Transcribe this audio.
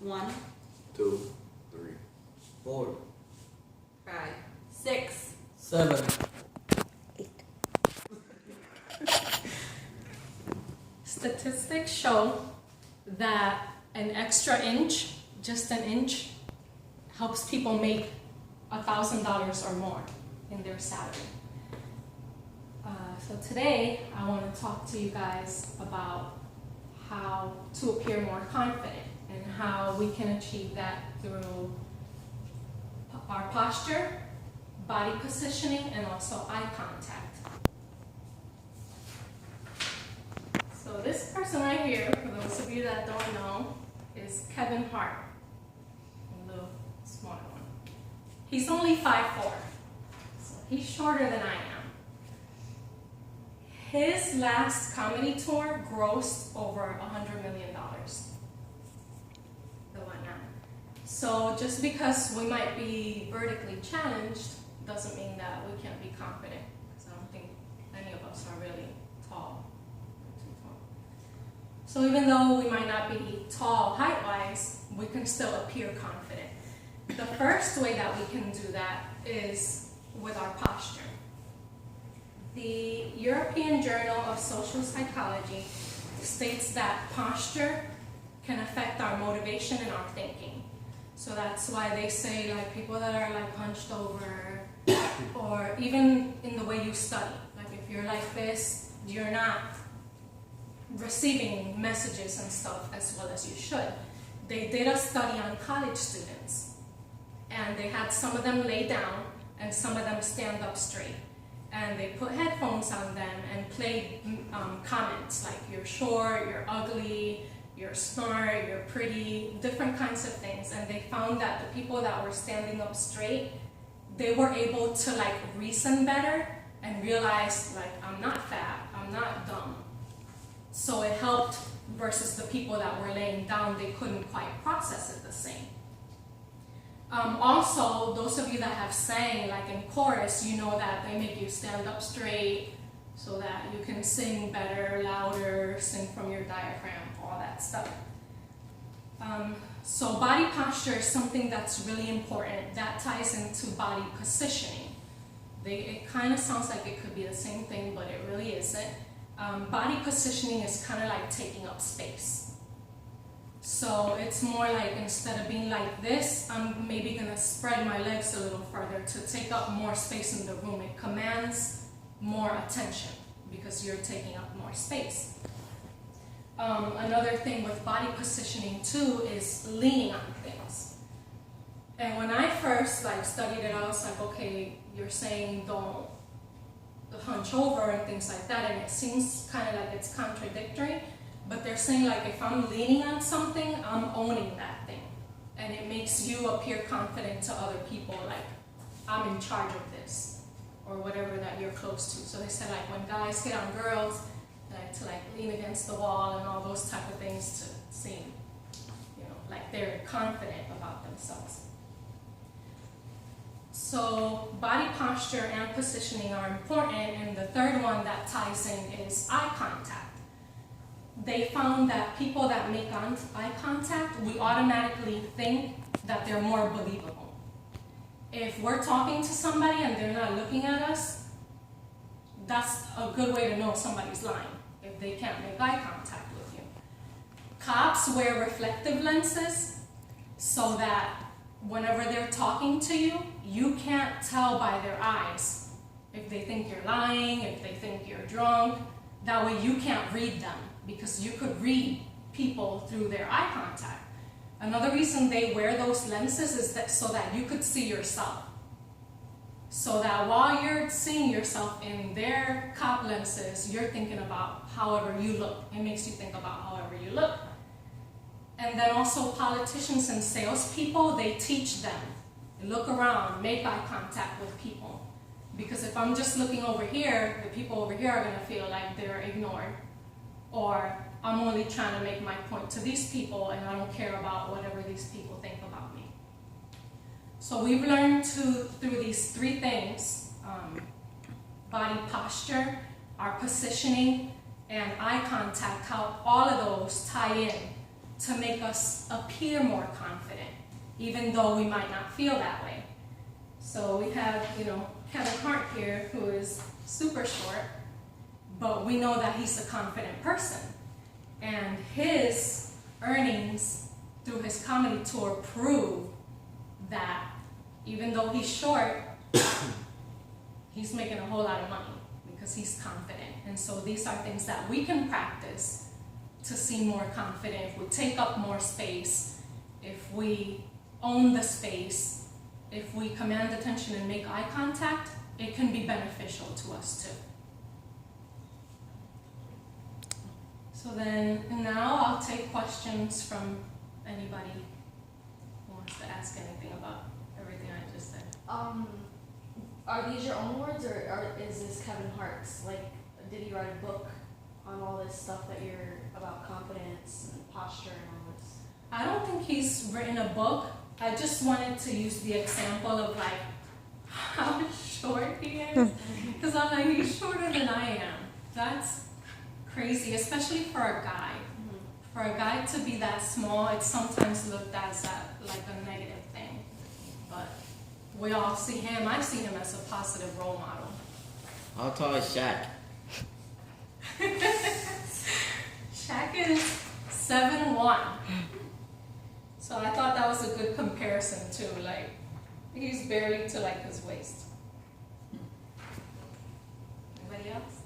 1, 2, 3, 4, 5, 6. 7. Statistics show that an extra inch, just an inch, helps people make $1,000 or more in their salary. So today, I want to talk to you guys about how to appear more confident and how we can achieve that through our posture, body positioning, and also eye contact. So this person right here, for those of you that don't know, is Kevin Hart, a little smaller one. He's only 5'4", so he's shorter than I am. His last comedy tour grossed over $100 million. The one now. So just because we might be vertically challenged doesn't mean that we can't be confident, because I don't think any of us are really tall. So even though we might not be tall height-wise, we can still appear confident. The first way that we can do that is with our posture. The European Journal of Social Psychology states that posture can affect our motivation and our thinking. So that's why they say like people that are like hunched over, or even in the way you study. Like if you're like this, you're not receiving messages and stuff as well as you should. They did a study on college students, and they had some of them lay down and some of them stand up straight. And they put headphones on them and played comments like you're short, you're ugly, you're smart, you're pretty, different kinds of things. And they found that the people that were standing up straight, they were able to like reason better and realize like I'm not fat, I'm not dumb. So it helped versus the people that were laying down, they couldn't quite process it the same. Also, those of you that have sang like in chorus, you know that they make you stand up straight so that you can sing better, louder, sing from your diaphragm, all that stuff. So body posture is something that's really important. That ties into body positioning. It kind of sounds like it could be the same thing, but it really isn't. Body positioning is kind of like taking up space. So it's more like instead of being like this, I'm maybe going to spread my legs a little further to take up more space in the room. It commands more attention because you're taking up more space. Another thing with body positioning too is leaning on things. And when I first studied it, I was like, okay, you're saying don't hunch over and things like that, and it seems kind of like it's contradictory. But they're saying like if I'm leaning on something, I'm owning that thing. And it makes you appear confident to other people, like I'm in charge of this, or whatever that you're close to. So they said like when guys hit on girls, like to like lean against the wall and all those type of things to seem, like they're confident about themselves. So body posture and positioning are important, and the third one that ties in is eye contact. They found that people that make eye contact, we automatically think that they're more believable. If we're talking to somebody and they're not looking at us, that's a good way to know somebody's lying, if they can't make eye contact with you. Cops wear reflective lenses so that whenever they're talking to you, you can't tell by their eyes if they think you're lying, if they think you're drunk. That way you can't read them, because you could read people through their eye contact. Another reason they wear those lenses is that so that you could see yourself. So that while you're seeing yourself in their cop lenses, you're thinking about however you look. It makes you think about however you look. And then also politicians and salespeople, they teach them. Look around, make eye contact with people. Because if I'm just looking over here, the people over here are going to feel like they're ignored. Or I'm only trying to make my point to these people and I don't care about whatever these people think about me. So we've learned through these three things, body posture, our positioning, and eye contact, how all of those tie in to make us appear more confident, even though we might not feel that way. So we have, Kevin Hart here, who is super short, but we know that he's a confident person. And his earnings through his comedy tour prove that even though he's short, he's making a whole lot of money because he's confident. And so these are things that we can practice to seem more confident. If we take up more space, if we own the space, if we command attention and make eye contact, it can be beneficial to us too. So then now I'll take questions from anybody who wants to ask anything about everything I just said. Are these your own words, or is this Kevin Hart's? Like, did he write a book on all this stuff that you're about confidence and posture and all this? I don't think he's written a book. I just wanted to use the example of like how short he is. Because I'm like, he's shorter than I am. That's crazy, especially for a guy. Mm-hmm. For a guy to be that small, it's sometimes looked at as like a negative thing. But we all see him, I see him as a positive role model. How tall is Shaq? Shaq is 7'1". So I thought that was a good comparison too. Like, he's barely to like his waist. Anybody else?